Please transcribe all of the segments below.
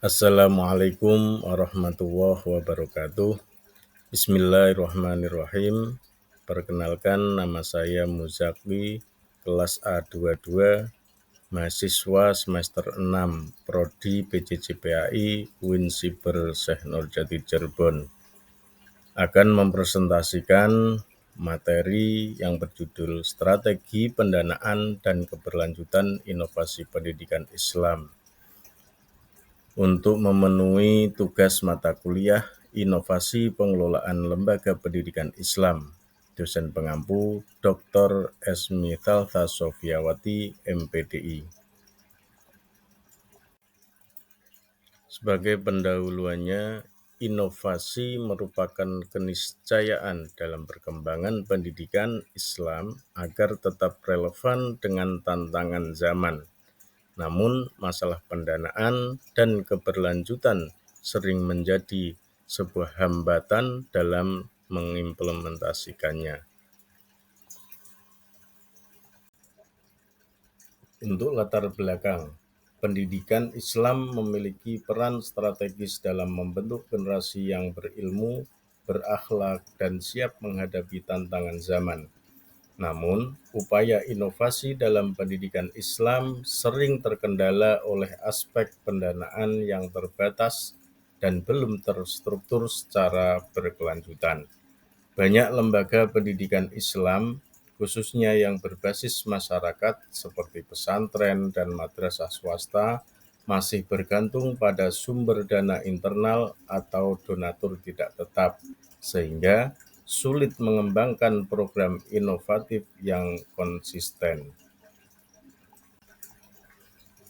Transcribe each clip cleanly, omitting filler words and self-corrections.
Assalamualaikum warahmatullahi wabarakatuh. Bismillahirrahmanirrahim. Perkenalkan, nama saya Muzakwi, kelas A22, mahasiswa semester 6, Prodi PJJPAI, UIN Siber Syekh Nurjati Cirebon. Akan mempresentasikan materi yang berjudul Strategi Pendanaan dan Keberlanjutan Inovasi Pendidikan Islam. Untuk memenuhi tugas mata kuliah Inovasi Pengelolaan Lembaga Pendidikan Islam, dosen pengampu Dr. Esmi Thaltha Sofiawati, MPDI. Sebagai pendahuluannya, inovasi merupakan keniscayaan dalam perkembangan pendidikan Islam agar tetap relevan dengan tantangan zaman. Namun, masalah pendanaan dan keberlanjutan sering menjadi sebuah hambatan dalam mengimplementasikannya. Untuk latar belakang, pendidikan Islam memiliki peran strategis dalam membentuk generasi yang berilmu, berakhlak, dan siap menghadapi tantangan zaman. Namun, upaya inovasi dalam pendidikan Islam sering terkendala oleh aspek pendanaan yang terbatas dan belum terstruktur secara berkelanjutan. Banyak lembaga pendidikan Islam, khususnya yang berbasis masyarakat seperti pesantren dan madrasah swasta, masih bergantung pada sumber dana internal atau donatur tidak tetap, sehingga sulit mengembangkan program inovatif yang konsisten.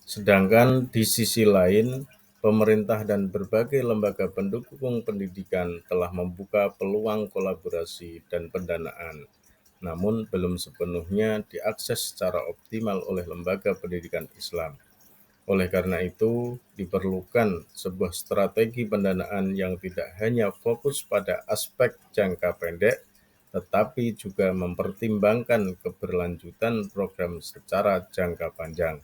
Sedangkan di sisi lain, pemerintah dan berbagai lembaga pendukung pendidikan telah membuka peluang kolaborasi dan pendanaan, namun belum sepenuhnya diakses secara optimal oleh lembaga pendidikan Islam. Oleh karena itu, diperlukan sebuah strategi pendanaan yang tidak hanya fokus pada aspek jangka pendek, tetapi juga mempertimbangkan keberlanjutan program secara jangka panjang.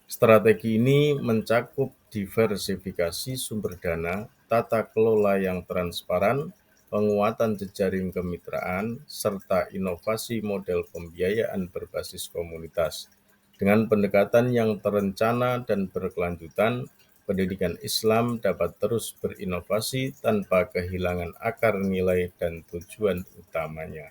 Strategi ini mencakup diversifikasi sumber dana, tata kelola yang transparan, penguatan jejaring kemitraan, serta inovasi model pembiayaan berbasis komunitas. Dengan pendekatan yang terencana dan berkelanjutan, pendidikan Islam dapat terus berinovasi tanpa kehilangan akar nilai dan tujuan utamanya.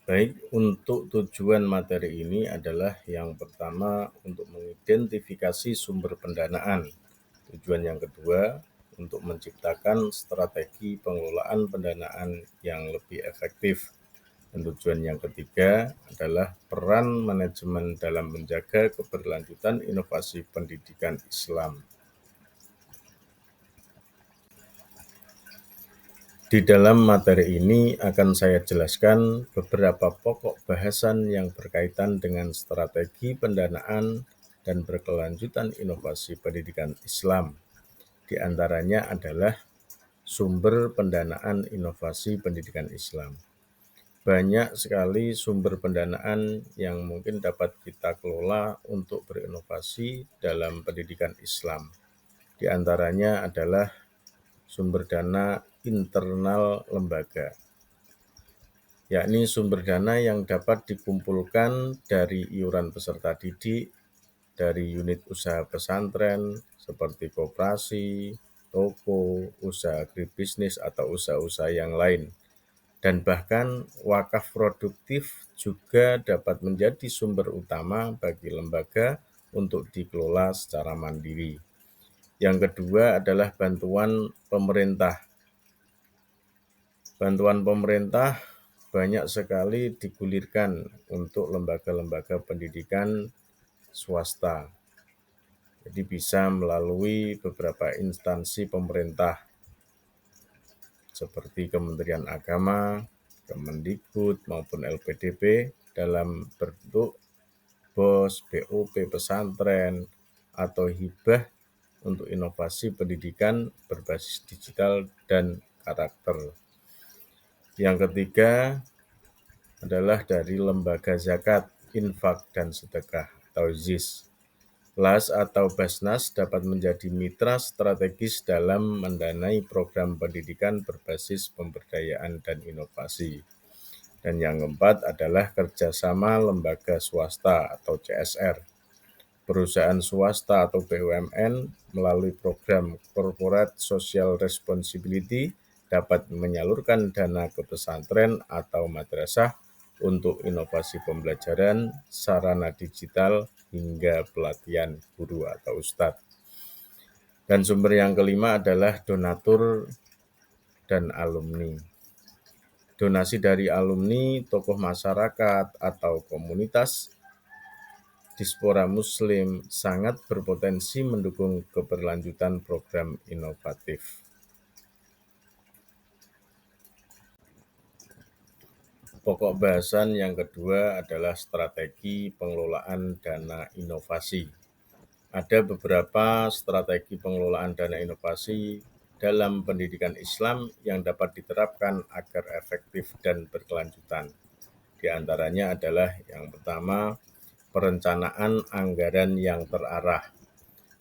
Baik, untuk tujuan materi ini adalah yang pertama untuk mengidentifikasi sumber pendanaan. Tujuan yang kedua untuk menciptakan strategi pengelolaan pendanaan yang lebih efektif. Dan tujuan yang ketiga adalah peran manajemen dalam menjaga keberlanjutan inovasi pendidikan Islam. Di dalam materi ini akan saya jelaskan beberapa pokok bahasan yang berkaitan dengan strategi pendanaan dan berkelanjutan inovasi pendidikan Islam. Di antaranya adalah sumber pendanaan inovasi pendidikan Islam. Banyak sekali sumber pendanaan yang mungkin dapat kita kelola untuk berinovasi dalam pendidikan Islam. Di antaranya adalah sumber dana internal lembaga, yakni sumber dana yang dapat dikumpulkan dari iuran peserta didik, dari unit usaha pesantren seperti koperasi, toko, usaha agribisnis, atau usaha-usaha yang lain. Dan bahkan wakaf produktif juga dapat menjadi sumber utama bagi lembaga untuk dikelola secara mandiri. Yang kedua adalah bantuan pemerintah. Bantuan pemerintah banyak sekali digulirkan untuk lembaga-lembaga pendidikan swasta. Jadi bisa melalui beberapa instansi pemerintah seperti Kementerian Agama, Kemendikbud maupun LPDP dalam bentuk BOS, BOP pesantren, atau hibah untuk inovasi pendidikan berbasis digital dan karakter. Yang ketiga adalah dari lembaga zakat, infak, dan sedekah atau ZIS. LAS atau Basnas dapat menjadi mitra strategis dalam mendanai program pendidikan berbasis pemberdayaan dan inovasi. Dan yang keempat adalah kerjasama lembaga swasta atau CSR. Perusahaan swasta atau BUMN melalui program Corporate Social Responsibility dapat menyalurkan dana ke pesantren atau madrasah untuk inovasi pembelajaran, sarana digital, hingga pelatihan guru atau ustadz. Dan sumber yang kelima adalah donatur dan alumni. Donasi dari alumni, tokoh masyarakat, atau komunitas diaspora Muslim sangat berpotensi mendukung keberlanjutan program inovatif. Pokok bahasan yang kedua adalah strategi pengelolaan dana inovasi. Ada beberapa strategi pengelolaan dana inovasi dalam pendidikan Islam yang dapat diterapkan agar efektif dan berkelanjutan. Di antaranya adalah yang pertama, perencanaan anggaran yang terarah.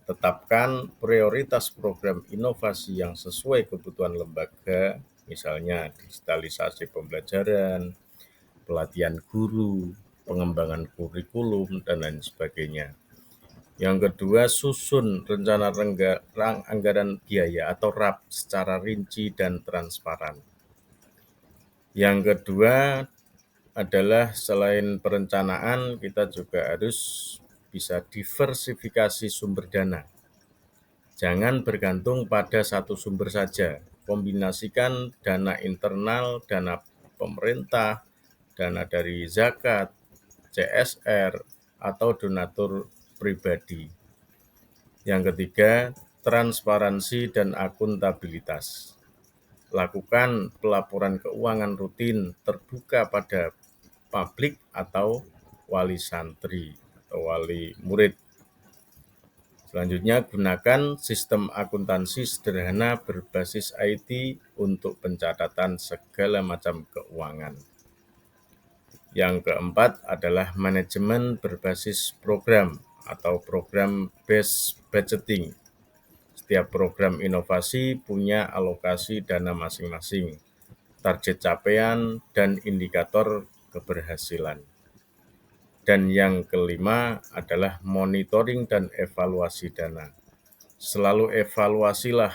Tetapkan prioritas program inovasi yang sesuai kebutuhan lembaga, misalnya digitalisasi pembelajaran, pelatihan guru, pengembangan kurikulum, dan lain sebagainya. Yang kedua, susun rencana anggaran biaya atau RAP secara rinci dan transparan. Yang kedua adalah selain perencanaan, kita juga harus bisa diversifikasi sumber dana. Jangan bergantung pada satu sumber saja. Kombinasikan dana internal, dana pemerintah, dana dari zakat, CSR, atau donatur pribadi. Yang ketiga, transparansi dan akuntabilitas. Lakukan pelaporan keuangan rutin terbuka pada publik atau wali santri atau wali murid. Selanjutnya, gunakan sistem akuntansi sederhana berbasis IT untuk pencatatan segala macam keuangan. Yang keempat adalah manajemen berbasis program atau program based budgeting. Setiap program inovasi punya alokasi dana masing-masing, target capaian, dan indikator keberhasilan. Dan yang kelima adalah monitoring dan evaluasi dana. Selalu evaluasilah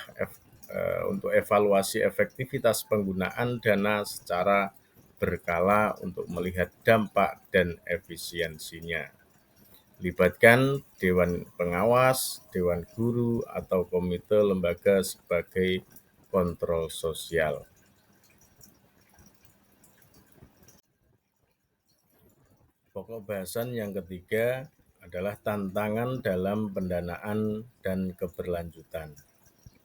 untuk evaluasi efektivitas penggunaan dana secara berkala untuk melihat dampak dan efisiensinya. Libatkan Dewan Pengawas, Dewan Guru, atau komite lembaga sebagai kontrol sosial. Pokok bahasan yang ketiga adalah tantangan dalam pendanaan dan keberlanjutan.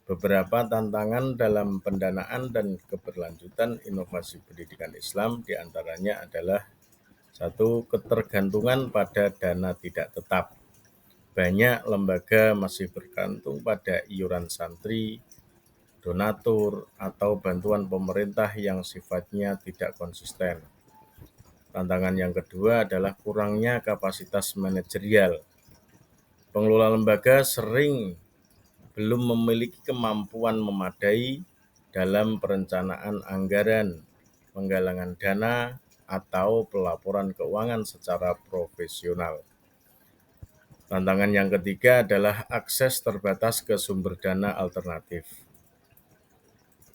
Beberapa tantangan dalam pendanaan dan keberlanjutan inovasi pendidikan Islam diantaranya adalah satu, ketergantungan pada dana tidak tetap. Banyak lembaga masih bergantung pada iuran santri, donatur, atau bantuan pemerintah yang sifatnya tidak konsisten. Tantangan yang kedua adalah kurangnya kapasitas manajerial. Pengelola lembaga sering belum memiliki kemampuan memadai dalam perencanaan anggaran, penggalangan dana, atau pelaporan keuangan secara profesional. Tantangan yang ketiga adalah akses terbatas ke sumber dana alternatif.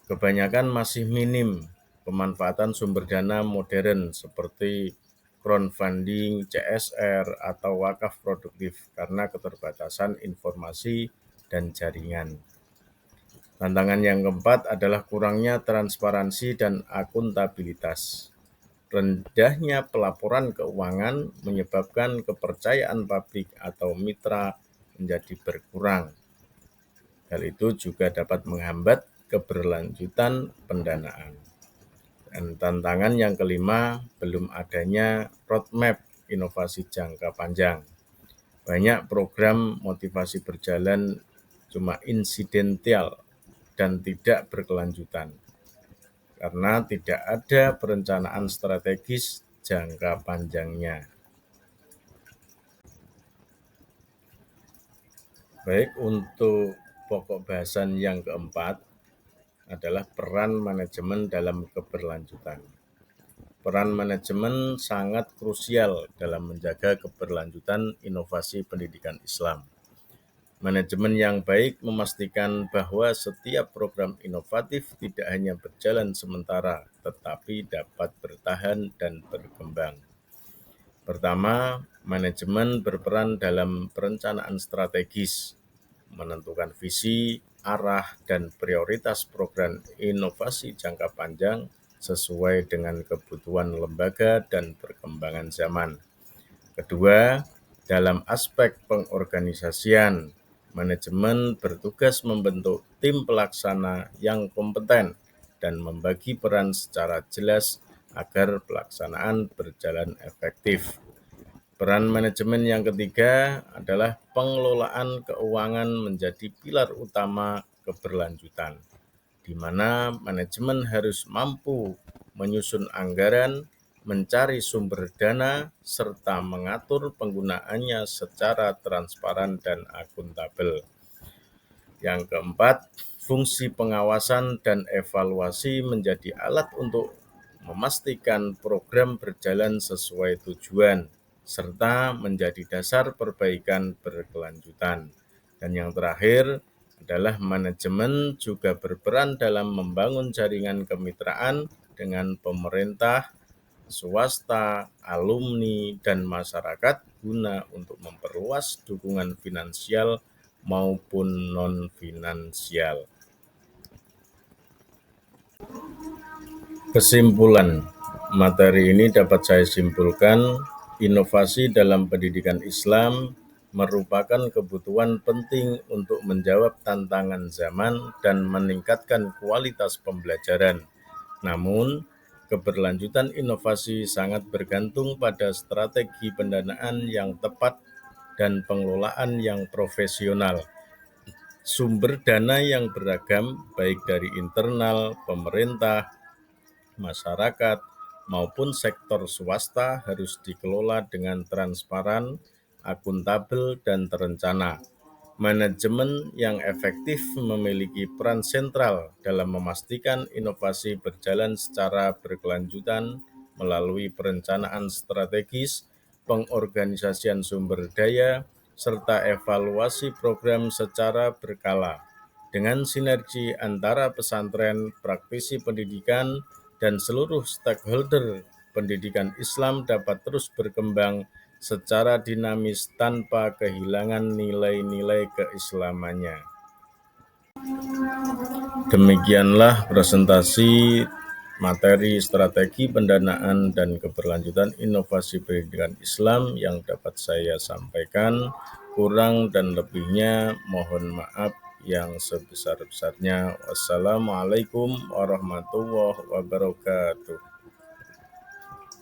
Kebanyakan masih minim pemanfaatan sumber dana modern seperti crowdfunding, CSR, atau wakaf produktif karena keterbatasan informasi dan jaringan. Tantangan yang keempat adalah kurangnya transparansi dan akuntabilitas. Rendahnya pelaporan keuangan menyebabkan kepercayaan publik atau mitra menjadi berkurang. Hal itu juga dapat menghambat keberlanjutan pendanaan. Dan tantangan yang kelima, belum adanya roadmap inovasi jangka panjang. Banyak program motivasi berjalan cuma insidental dan tidak berkelanjutan karena tidak ada perencanaan strategis jangka panjangnya. Baik, untuk pokok bahasan yang keempat adalah peran manajemen dalam keberlanjutan. Peran manajemen sangat krusial dalam menjaga keberlanjutan inovasi pendidikan Islam. Manajemen yang baik memastikan bahwa setiap program inovatif tidak hanya berjalan sementara, tetapi dapat bertahan dan berkembang. Pertama, manajemen berperan dalam perencanaan strategis, menentukan visi, arah, dan prioritas program inovasi jangka panjang sesuai dengan kebutuhan lembaga dan perkembangan zaman. Kedua, dalam aspek pengorganisasian, manajemen bertugas membentuk tim pelaksana yang kompeten dan membagi peran secara jelas agar pelaksanaan berjalan efektif. Peran manajemen yang ketiga adalah pengelolaan keuangan menjadi pilar utama keberlanjutan, di mana manajemen harus mampu menyusun anggaran, mencari sumber dana, serta mengatur penggunaannya secara transparan dan akuntabel. Yang keempat, fungsi pengawasan dan evaluasi menjadi alat untuk memastikan program berjalan sesuai tujuan, serta menjadi dasar perbaikan berkelanjutan. Dan yang terakhir adalah manajemen juga berperan dalam membangun jaringan kemitraan dengan pemerintah, swasta, alumni, dan masyarakat guna untuk memperluas dukungan finansial maupun non-finansial. Kesimpulan materi ini dapat saya simpulkan, inovasi dalam pendidikan Islam merupakan kebutuhan penting untuk menjawab tantangan zaman dan meningkatkan kualitas pembelajaran. Namun, keberlanjutan inovasi sangat bergantung pada strategi pendanaan yang tepat dan pengelolaan yang profesional. Sumber dana yang beragam, baik dari internal, pemerintah, masyarakat, maupun sektor swasta harus dikelola dengan transparan, akuntabel, dan terencana. Manajemen yang efektif memiliki peran sentral dalam memastikan inovasi berjalan secara berkelanjutan melalui perencanaan strategis, pengorganisasian sumber daya, serta evaluasi program secara berkala. Dengan sinergi antara pesantren, praktisi pendidikan, dan seluruh stakeholder pendidikan Islam dapat terus berkembang secara dinamis tanpa kehilangan nilai-nilai keislamannya. Demikianlah presentasi materi strategi pendanaan dan keberlanjutan inovasi pendidikan Islam yang dapat saya sampaikan. Kurang dan lebihnya mohon maaf yang sebesar-besarnya. Wassalamualaikum warahmatullahi wabarakatuh.